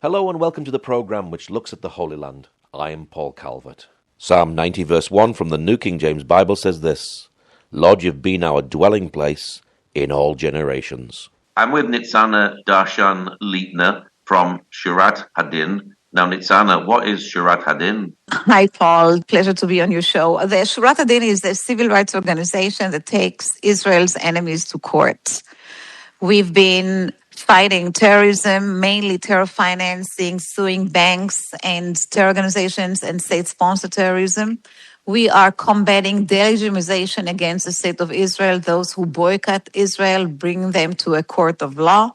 Hello and welcome to the programme which looks at the Holy Land. I am Paul Calvert. Psalm 90 verse 1 from the New King James Bible says this: Lord, you've been our dwelling place in all generations. I'm with Nitsana Darshan Leitner from Shurat Ha Din. Now, Nitsana, what is Shurat Ha Din? Hi, Paul. Pleasure to be on your show. The Shurat Ha Din is the civil rights organization that takes Israel's enemies to court. We've been fighting terrorism, mainly terror financing, suing banks and terror organizations and state-sponsored terrorism. We are combating delegitimization against the state of Israel, those who boycott Israel, bring them to a court of law.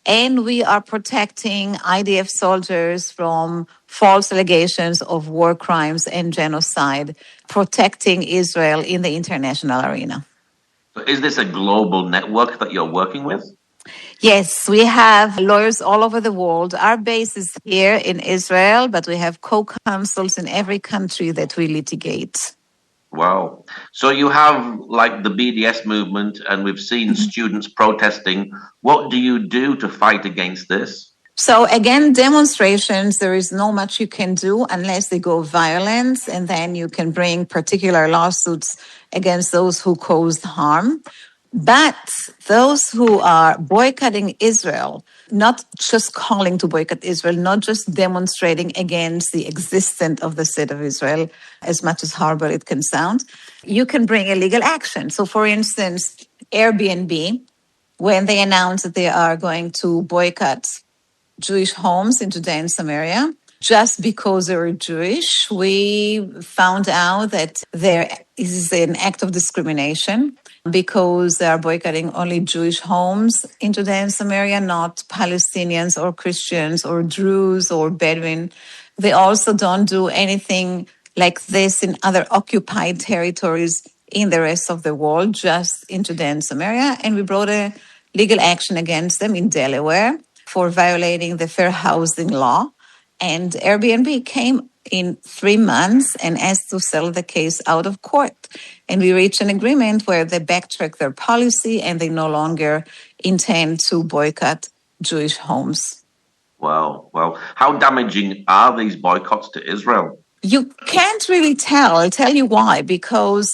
And we are protecting IDF soldiers from false allegations of war crimes and genocide, protecting Israel in the international arena. So is this a global network that you're working with? Yes, we have lawyers all over the world. Our base is here in Israel, but we have co-counsels in every country that we litigate. Wow. So you have like the BDS movement, and we've seen students protesting. What do you do to fight against this? So again, demonstrations, there is not much you can do unless they go violent, and then you can bring particular lawsuits against those who caused harm. But those who are boycotting Israel, not just calling to boycott Israel, not just demonstrating against the existence of the state of Israel, as much as horrible it can sound, you can bring a legal action. So for instance, Airbnb, when they announced that they are going to boycott Jewish homes in Judea and Samaria, just because they were Jewish, we found out that there is an act of discrimination because they are boycotting only Jewish homes in Judea and Samaria, not Palestinians or Christians or Druze or Bedouin. They also don't do anything like this in other occupied territories in the rest of the world, just in Judea and Samaria. And we brought a legal action against them in Delaware for violating the fair housing law. And Airbnb came in 3 months and asked to settle the case out of court. And we reached an agreement where they backtrack their policy and they no longer intend to boycott Jewish homes. Wow. Well, how damaging are these boycotts to Israel? You can't really tell. I'll tell you why. Because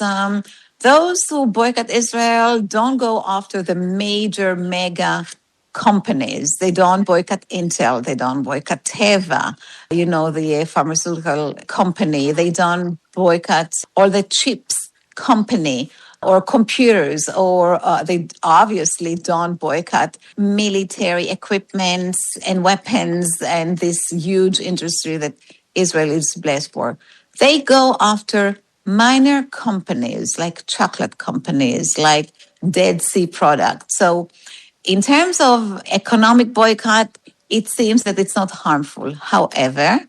those who boycott Israel don't go after the major mega companies. They don't boycott Intel. They don't boycott Teva, the pharmaceutical company. They don't boycott all the chips company or computers, or they obviously don't boycott military equipment and weapons and this huge industry that Israel is blessed for. They go after minor companies like chocolate companies, like Dead Sea products. So in terms of economic boycott, it seems that it's not harmful. However,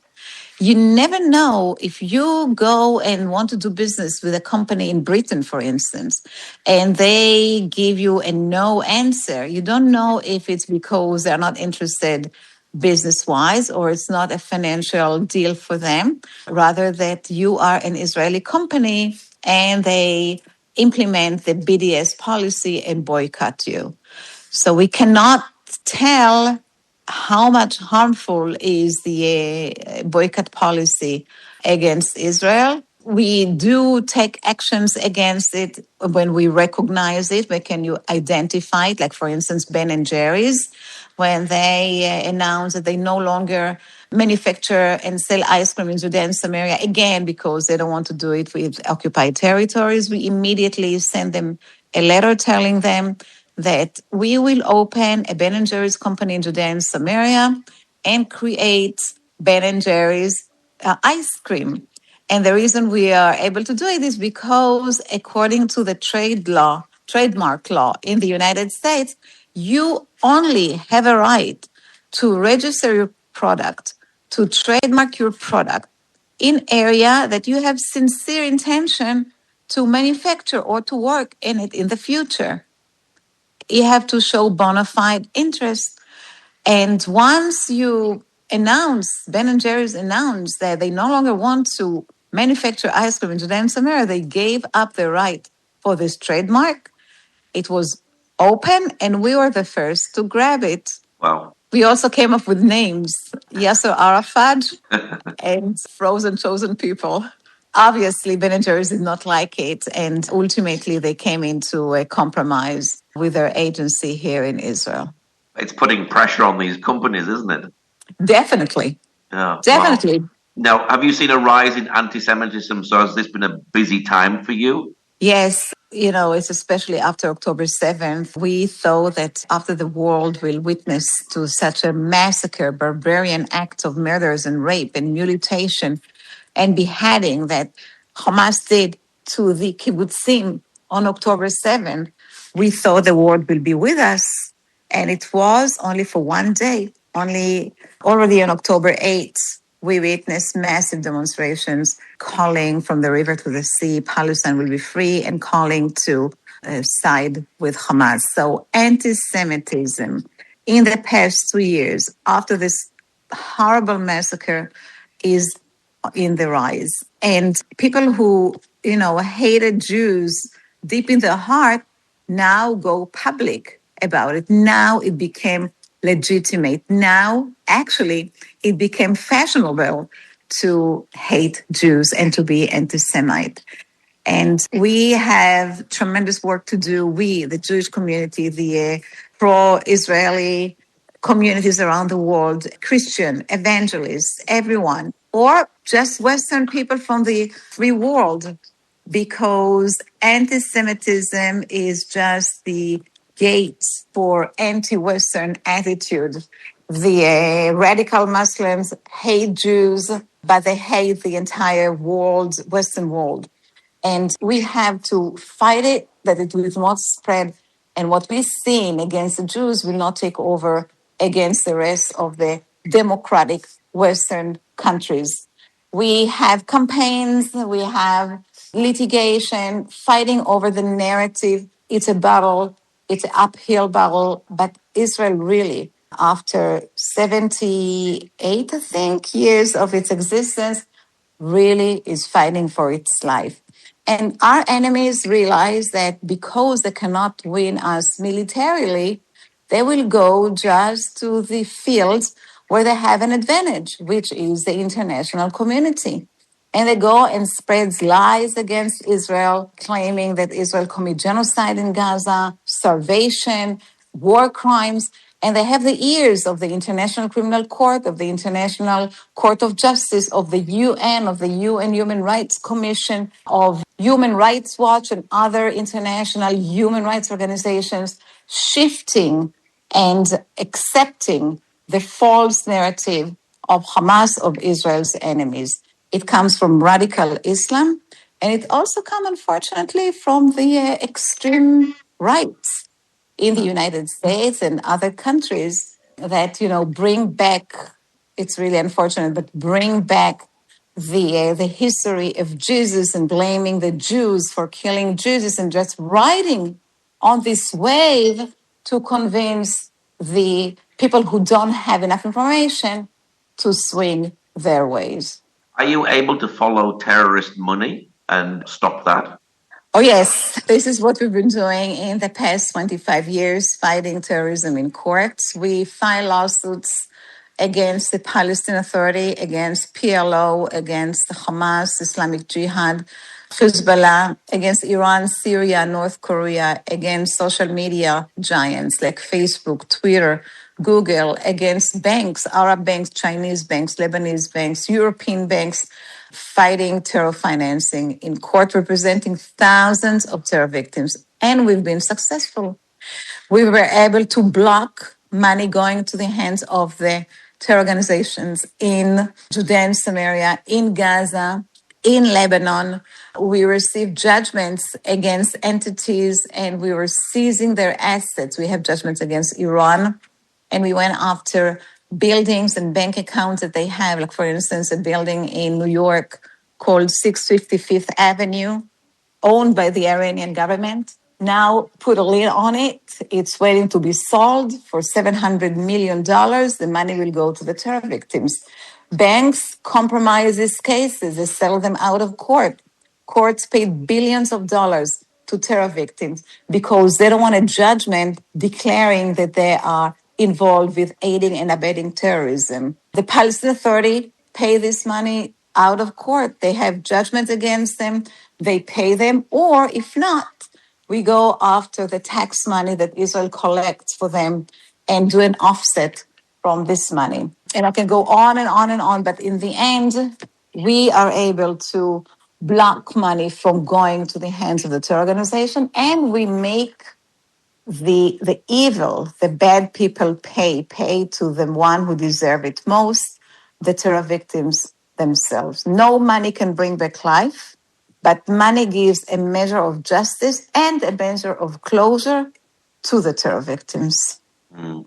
you never know if you go and want to do business with a company in Britain, for instance, and they give you a no answer. You don't know if it's because they're not interested business-wise or it's not a financial deal for them, rather that you are an Israeli company and they implement the BDS policy and boycott you. So we cannot tell how much harmful is the boycott policy against Israel. We do take actions against it when we recognize it. When can you identify it? Like, for instance, Ben and Jerry's, when they announced that they no longer manufacture and sell ice cream in Judea and Samaria, again, because they don't want to do it with occupied territories, we immediately send them a letter telling them that we will open a Ben & Jerry's company in Judea and Samaria and create Ben & Jerry's ice cream. And the reason we are able to do it is because according to the trademark law in the United States, you only have a right to register your product, to trademark your product in area that you have sincere intention to manufacture or to work in it in the future. You have to show bona fide interest. And once you Ben & Jerry's announced that they no longer want to manufacture ice cream in Judea and Samaria, they gave up the right for this trademark. It was open and we were the first to grab it. Wow. We also came up with names, Yasser Arafat and Frozen Chosen People. Obviously, Ben and Jerry's did not like it, and ultimately they came into a compromise with their agency here in Israel. It's putting pressure on these companies, isn't it? Definitely. Yeah. Definitely. Wow. Now, have you seen a rise in anti-Semitism? So has this been a busy time for you? Yes, it's especially after October 7th. We thought that after the world will witness to such a massacre, barbarian acts of murders and rape and mutilation and beheading that Hamas did to the kibbutzim on October 7th, we thought the world will be with us. And it was only for one day. Already on October 8th, we witnessed massive demonstrations calling from the river to the sea, Palestine will be free, and calling to side with Hamas. So anti-Semitism in the past 2 years after this horrible massacre is in the rise. And people who, hated Jews deep in their heart now go public about it. Now it became legitimate. Now, actually, it became fashionable to hate Jews and to be anti-Semite. And we have tremendous work to do. We, the Jewish community, the pro-Israeli communities around the world, Christian, evangelists, everyone, or just Western people from the free world, because anti-Semitism is just the gate for anti-Western attitude. The radical Muslims hate Jews, but they hate the entire world, Western world. And we have to fight it, that it will not spread. And what we've seen against the Jews will not take over against the rest of the democratic Western countries. We have campaigns, we have litigation, fighting over the narrative. It's a battle, it's an uphill battle, but Israel really, after 78, I think, years of its existence, really is fighting for its life. And our enemies realize that because they cannot win us militarily, they will go just to the fields where they have an advantage, which is the international community. And they go and spread lies against Israel, claiming that Israel commits genocide in Gaza, starvation, war crimes. And they have the ears of the International Criminal Court, of the International Court of Justice, of the UN Human Rights Commission, of Human Rights Watch and other international human rights organizations, shifting and accepting the false narrative of Hamas, of Israel's enemies. It comes from radical Islam, and it also comes, unfortunately, from the extreme rights in the United States and other countries that, bring back, it's really unfortunate, but bring back the history of Jesus and blaming the Jews for killing Jesus and just riding on this wave to convince the people who don't have enough information to swing their ways. Are you able to follow terrorist money and stop that? Oh, yes. This is what we've been doing in the past 25 years, fighting terrorism in courts. We file lawsuits against the Palestinian Authority, against PLO, against Hamas, Islamic Jihad, Hezbollah, against Iran, Syria, North Korea, against social media giants like Facebook, Twitter, Google, against banks, Arab banks, Chinese banks, Lebanese banks, European banks, fighting terror financing in court, representing thousands of terror victims. And we've been successful. We were able to block money going to the hands of the terror organizations in Judea and Samaria, in Gaza, in Lebanon. We received judgments against entities and we were seizing their assets. We have judgments against Iran, and we went after buildings and bank accounts that they have. Like, for instance, a building in New York called 655th Avenue, owned by the Iranian government. Now put a lien on it. It's waiting to be sold for $700 million. The money will go to the terror victims. Banks compromise these cases. They settle them out of court. Courts paid billions of dollars to terror victims because they don't want a judgment declaring that they are involved with aiding and abetting terrorism. The Palestinian Authority pay this money out of court. They have judgments against them. They pay them, or if not, we go after the tax money that Israel collects for them and do an offset from this money. And I can go on and on and on, but in the end, we are able to block money from going to the hands of the terror organization, and we make the evil, the bad people pay to the one who deserve it most, the terror victims themselves. No money can bring back life, but money gives a measure of justice and a measure of closure to the terror victims. Mm.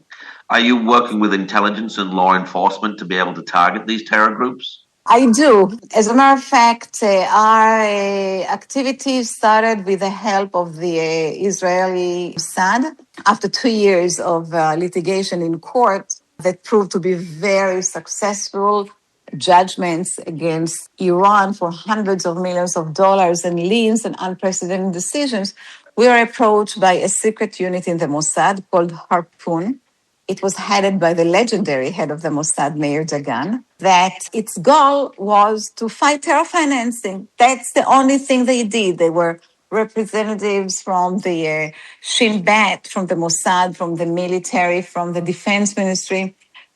Are you working with intelligence and law enforcement to be able to target these terror groups? I do. As a matter of fact, our activities started with the help of the Israeli Mossad. After 2 years of litigation in court that proved to be very successful, judgments against Iran for hundreds of millions of dollars and liens and unprecedented decisions, we were approached by a secret unit in the Mossad called Harpoon. It was headed by the legendary head of the Mossad, Meir Dagan, that its goal was to fight terror financing. That's the only thing they did. They were representatives from the Shin Bet, from the Mossad, from the military, from the defense ministry,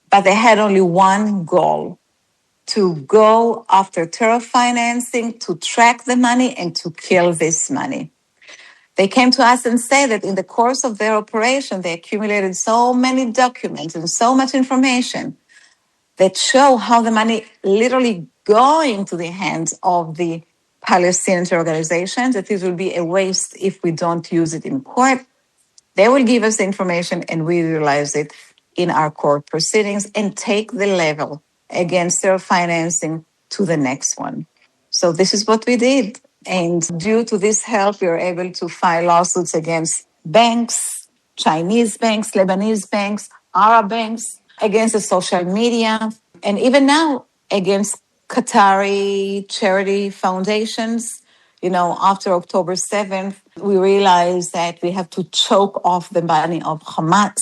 but they had only one goal: to go after terror financing, to track the money, and to kill this money. They came to us and said that in the course of their operation, they accumulated so many documents and so much information that show how the money literally going to the hands of the Palestinian organizations, that it will be a waste if we don't use it in court. They will give us the information and we utilize it in our court proceedings and take the level against terror financing to the next one. So this is what we did. And due to this help, we were able to file lawsuits against banks, Chinese banks, Lebanese banks, Arab banks, against the social media, and even now against Qatari charity foundations. You know, after October 7th, we realized that we have to choke off the money of Hamas,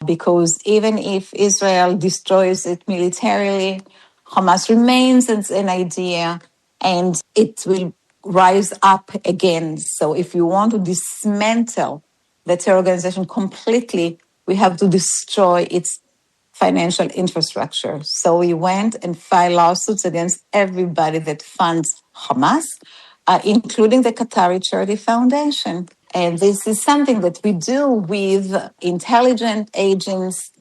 because even if Israel destroys it militarily, Hamas remains as an idea and it will rise up again. So if you want to dismantle the terror organization completely, we have to destroy its financial infrastructure. So we went and filed lawsuits against everybody that funds Hamas, including the Qatari Charity Foundation. And this is something that we do with intelligent agents,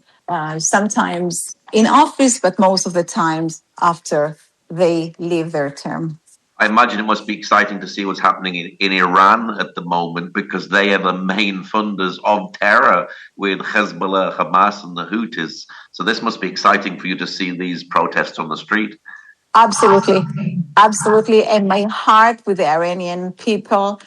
sometimes in office, but most of the times after they leave their term. I imagine it must be exciting to see what's happening in Iran at the moment, because they are the main funders of terror with Hezbollah, Hamas, and the Houthis. So this must be exciting for you to see these protests on the street. Absolutely. Absolutely. And my heart with the Iranian people,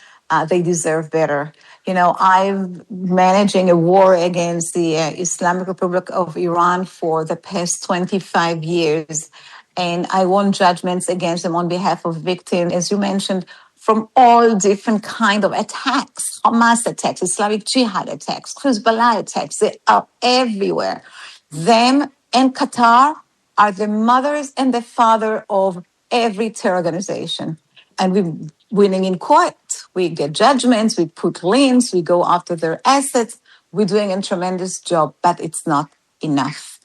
they deserve better. You know, I'm managing a war against the Islamic Republic of Iran for the past 25 years. And I won judgments against them on behalf of victims, as you mentioned, from all different kinds of attacks, Hamas attacks, Islamic Jihad attacks, Hezbollah attacks. They are everywhere. Them and Qatar are the mothers and the father of every terror organization. And we're winning in court. We get judgments, we put liens, we go after their assets. We're doing a tremendous job, but it's not enough.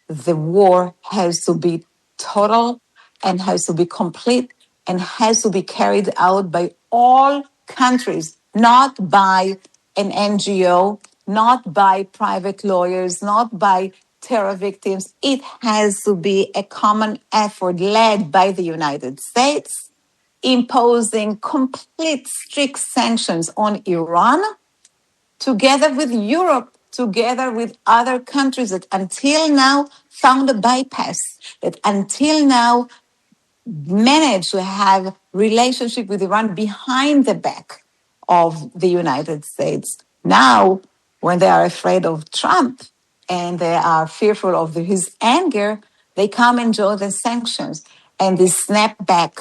The war has to be total and has to be complete and has to be carried out by all countries, not by an NGO, not by private lawyers, not by terror victims. It has to be a common effort led by the United States, imposing complete strict sanctions on Iran, together with Europe, together with other countries that until now found a bypass, that until now managed to have relationship with Iran behind the back of the United States. Now, when they are afraid of Trump and they are fearful of his anger, they come and join the sanctions. And they snap back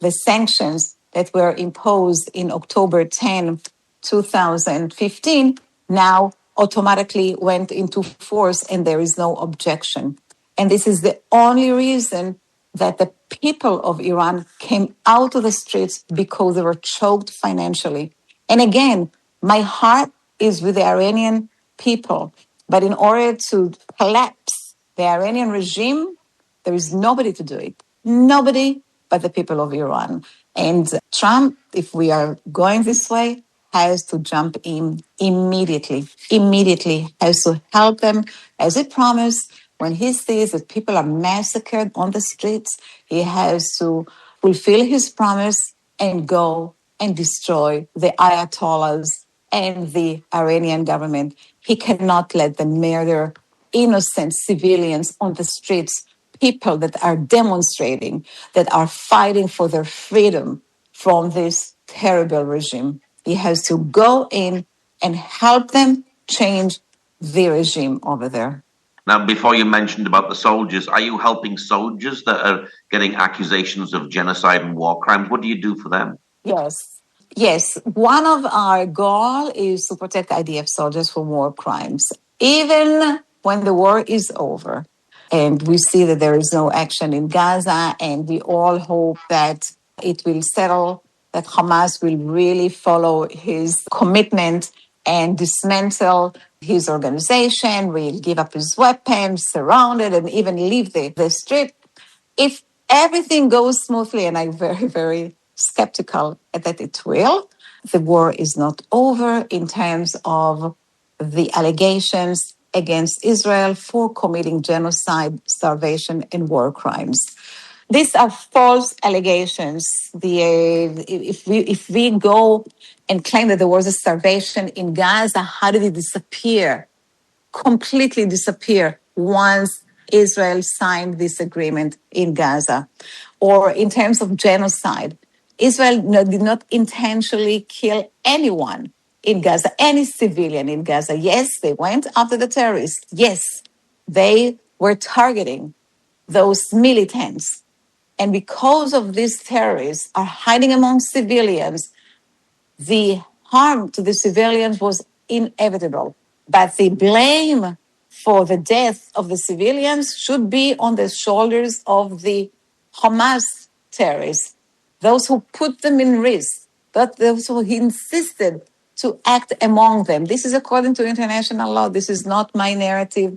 the sanctions that were imposed in October 10, 2015. Now automatically went into force and there is no objection. And this is the only reason that the people of Iran came out to the streets, because they were choked financially. And again, my heart is with the Iranian people. But in order to collapse the Iranian regime, there is nobody to do it. Nobody but the people of Iran. And Trump, if we are going this way, has to jump in immediately, has to help them, as he promised. When he sees that people are massacred on the streets, he has to fulfill his promise and go and destroy the Ayatollahs and the Iranian government. He cannot let them murder innocent civilians on the streets, people that are demonstrating, that are fighting for their freedom from this terrible regime. He has to go in and help them change the regime over there. Now, before you mentioned about the soldiers, are you helping soldiers that are getting accusations of genocide and war crimes? What do you do for them? Yes. One of our goals is to protect IDF soldiers from war crimes, even when the war is over. And we see that there is no action in Gaza, and we all hope that it will settle, that Hamas will really follow his commitment and dismantle his organization, will give up his weapons, surround it, and even leave the strip. If everything goes smoothly, and I'm very, very skeptical that it will, the war is not over in terms of the allegations against Israel for committing genocide, starvation, and war crimes. These are false allegations. If we go and claim that there was a starvation in Gaza, how did it disappear? Completely disappear once Israel signed this agreement in Gaza. Or in terms of genocide, Israel did not intentionally kill anyone in Gaza, any civilian in Gaza. Yes, they went after the terrorists. Yes, they were targeting those militants. And because of these terrorists are hiding among civilians, the harm to the civilians was inevitable. But the blame for the death of the civilians should be on the shoulders of the Hamas terrorists, those who put them in risk, those who insisted to act among them. This is according to international law. This is not my narrative.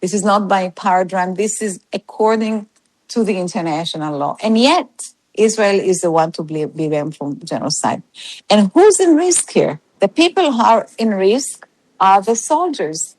This is not my paradigm. This is according to the international law. And yet, Israel is the one to be blamed for genocide. And who's in risk here? The people who are in risk are the soldiers.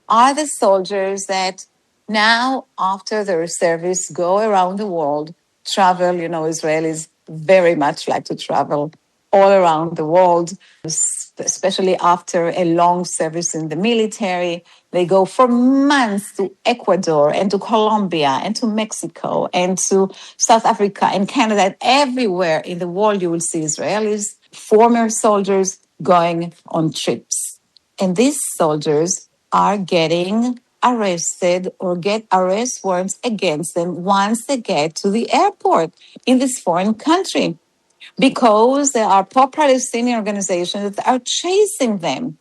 Are the soldiers that now, after their service, go around the world, travel. Israelis very much like to travel all around the world, especially after a long service in the military. They go for months to Ecuador and to Colombia and to Mexico and to South Africa and Canada. And everywhere in the world, you will see Israelis, former soldiers, going on trips. And these soldiers are getting arrested or get arrest warrants against them once they get to the airport in this foreign country, because there are pro-Palestinian organizations that are chasing them,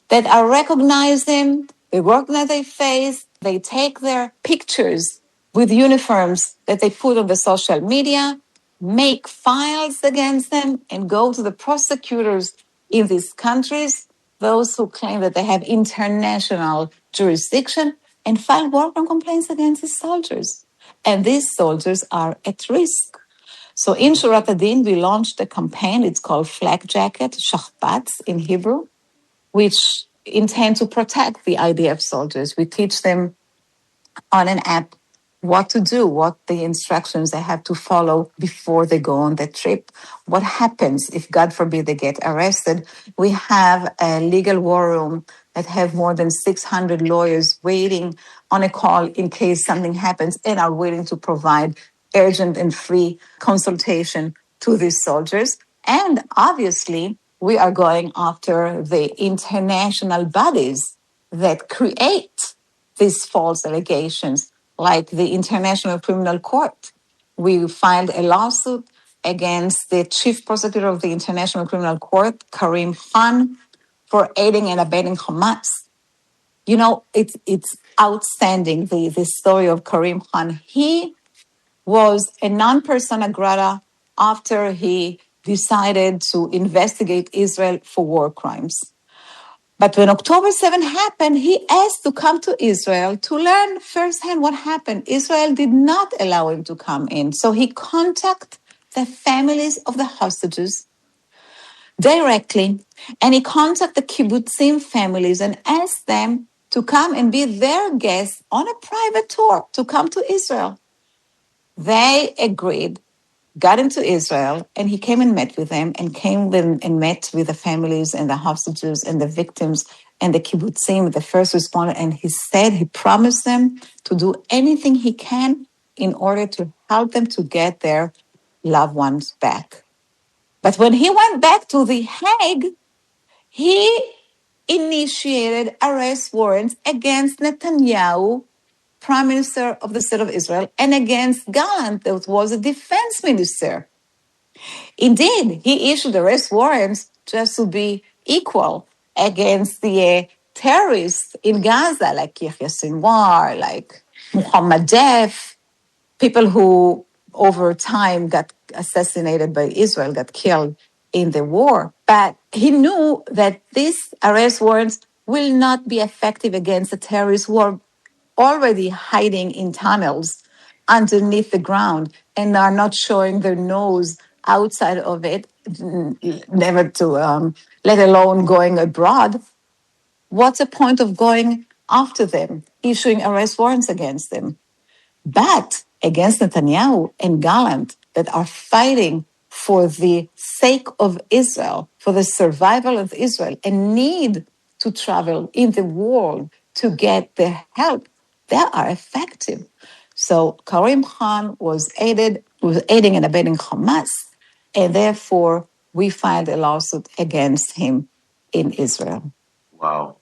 that are recognize them, they recognize their face, they take their pictures with uniforms that they put on the social media, make files against them, and go to the prosecutors in these countries, those who claim that they have international jurisdiction, and file war crime complaints against these soldiers. And these soldiers are at risk. So in Shurat Ha Din, we launched a campaign. It's called Flak Jacket, Shachbatz in Hebrew, which intend to protect the IDF soldiers. We teach them on an app what to do, what the instructions they have to follow before they go on the trip. What happens if, God forbid, they get arrested? We have a legal war room that have more than 600 lawyers waiting on a call in case something happens, and are willing to provide urgent and free consultation to these soldiers. And obviously, we are going after the international bodies that create these false allegations, like the International Criminal Court. We filed a lawsuit against the chief prosecutor of the International Criminal Court, Karim Khan, for aiding and abetting Hamas. It's outstanding, the story of Karim Khan. He was a non persona grata after he decided to investigate Israel for war crimes. But when October 7 happened, he asked to come to Israel to learn firsthand what happened. Israel did not allow him to come in. So he contacted the families of the hostages directly, and he contacted the kibbutzim families and asked them to come and be their guests on a private tour to come to Israel. They agreed, got into Israel, and he came and met with them, and met with the families and the hostages and the victims and the kibbutzim, the first responder. And he promised them to do anything he can in order to help them to get their loved ones back. But when he went back to The Hague, he initiated arrest warrants against Netanyahu, Prime Minister of the State of Israel, and against Gallant, that was a defense minister. Indeed, he issued arrest warrants just to be equal against the terrorists in Gaza, like Yahya Sinwar, like Muhammad Def, people who over time got assassinated by Israel, got killed in the war. But he knew that these arrest warrants will not be effective against the terrorists who are already hiding in tunnels underneath the ground and are not showing their nose outside of it, never to, let alone going abroad. What's the point of going after them, issuing arrest warrants against them? But against Netanyahu and Gallant, that are fighting for the sake of Israel, for the survival of Israel, and need to travel in the world to get the help, they are effective. So Karim Khan was aiding and abetting Hamas, and therefore we filed a lawsuit against him in Israel. Wow.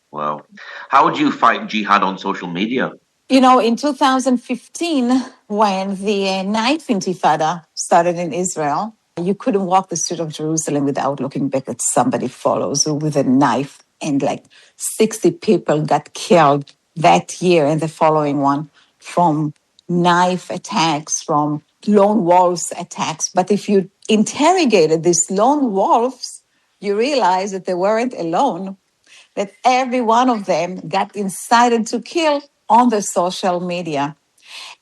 How would you fight jihad on social media? In 2015, when the knife intifada started in Israel, you couldn't walk the street of Jerusalem without looking back at somebody follows with a knife, and like 60 people got killed that year and the following one from knife attacks, from lone wolves attacks. But if you interrogated these lone wolves, you realize that they weren't alone, that every one of them got incited to kill on the social media.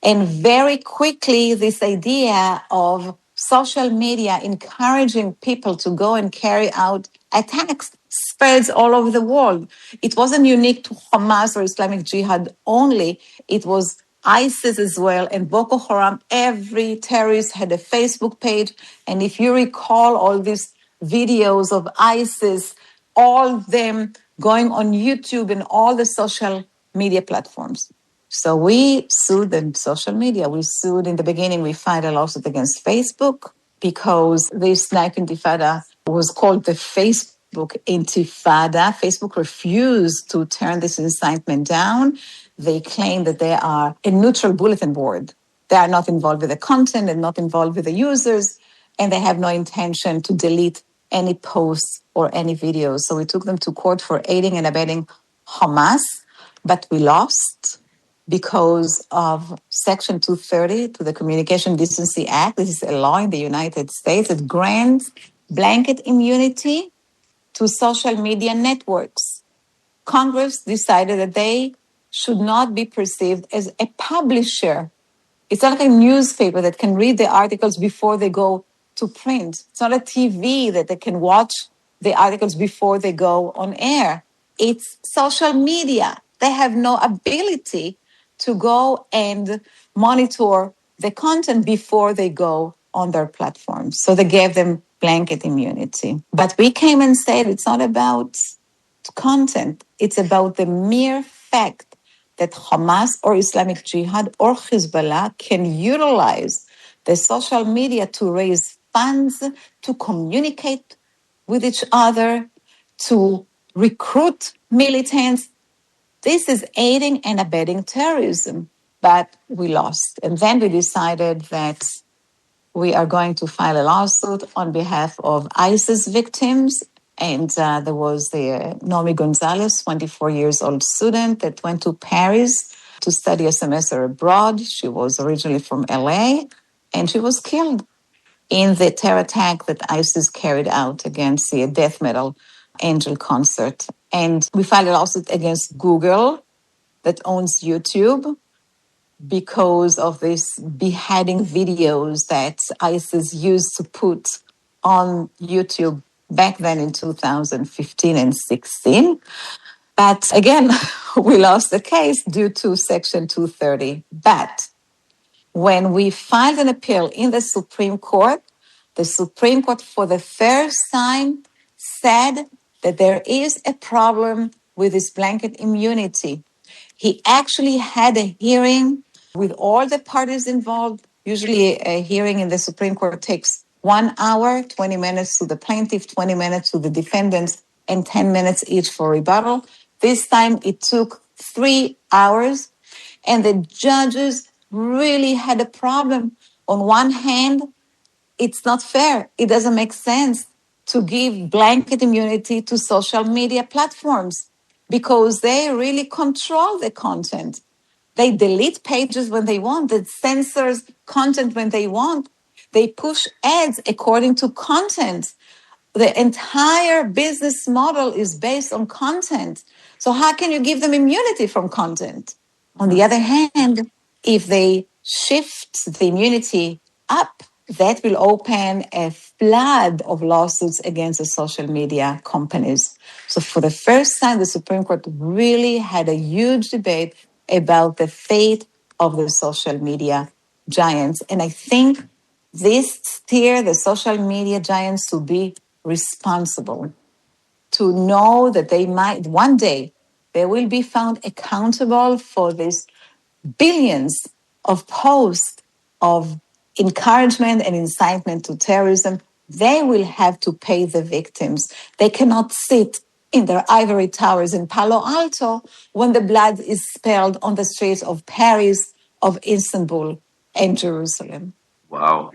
And very quickly, this idea of social media encouraging people to go and carry out attacks spreads all over the world. It wasn't unique to Hamas or Islamic Jihad only. It was ISIS as well, and Boko Haram. Every terrorist had a Facebook page. And if you recall all these videos of ISIS, all of them going on YouTube and all the social media platforms. So we sued the social media. We sued in the beginning, we filed a lawsuit against Facebook because this knife intifada was called the Facebook intifada. Facebook refused to turn this incitement down. They claim that they are a neutral bulletin board. They are not involved with the content and not involved with the users, and they have no intention to delete any posts or any videos. So we took them to court for aiding and abetting Hamas, but we lost because of Section 230 to the Communication Decency Act. This is a law in the United States that grants blanket immunity to social media networks. Congress decided that they should not be perceived as a publisher. It's not like a newspaper that can read the articles before they go to print. It's not a TV that they can watch the articles before they go on air. It's social media. They have no ability to go and monitor the content before they go on their platforms. So they gave them blanket immunity. But we came and said it's not about content. It's about the mere fact that Hamas or Islamic Jihad or Hezbollah can utilize the social media to raise funds, to communicate with each other, to recruit militants. This is aiding and abetting terrorism. But we lost. And then we decided that we are going to file a lawsuit on behalf of ISIS victims And there was the Nomi Gonzalez, 24 years old student that went to Paris to study a semester abroad. She was originally from LA, and she was killed in the terror attack that ISIS carried out against the death metal angel concert. And we filed a lawsuit against Google that owns YouTube because of these beheading videos that ISIS used to put on YouTube back then in 2015 and 16. But again, we lost the case due to Section 230. But when we filed an appeal in the Supreme Court, the Supreme Court for the first time said that there is a problem with this blanket immunity. He actually had a hearing with all the parties involved. Usually a hearing in the Supreme Court takes 1 hour, 20 minutes to the plaintiff, 20 minutes to the defendants, and 10 minutes each for rebuttal. This time it took 3 hours, and the judges really had a problem. On one hand, it's not fair. It doesn't make sense to give blanket immunity to social media platforms because they really control the content. They delete pages when they want. They censors content when they want. They push ads according to content. The entire business model is based on content. So how can you give them immunity from content? On the other hand, if they shift the immunity up, that will open a flood of lawsuits against the social media companies. So for the first time, the Supreme Court really had a huge debate about the fate of the social media giants. And I think this steer the social media giants to be responsible, to know that they might, one day, they will be found accountable for these billions of posts of encouragement and incitement to terrorism. They will have to pay the victims. They cannot sit in their ivory towers in Palo Alto when the blood is spilled on the streets of Paris, of Istanbul, and Jerusalem. Wow.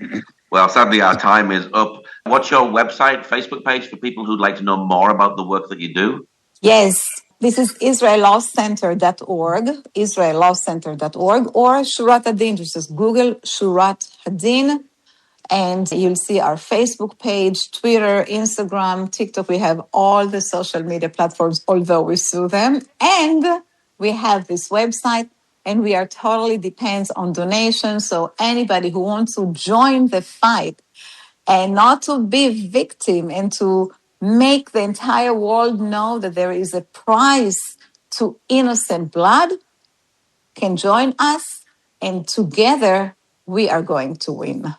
Well, sadly, our time is up. What's your website, Facebook page for people who'd like to know more about the work that you do? Yes, this is israellawcenter.org, israellawcenter.org, or Shurat Ha Din. Just Google Shurat Ha Din, and you'll see our Facebook page, Twitter, Instagram, TikTok. We have all the social media platforms, although we sue them. And we have this website, and we are totally depends on donations. So anybody who wants to join the fight and not to be victim and to make the entire world know that there is a price to innocent blood can join us, and together we are going to win.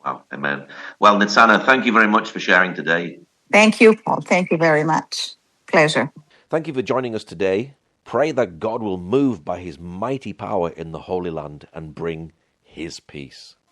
Wow, amen. Well, Nitsana, thank you very much for sharing today. Thank you, Paul. Thank you very much. Pleasure. Thank you for joining us today. Pray that God will move by his mighty power in the Holy Land and bring his peace.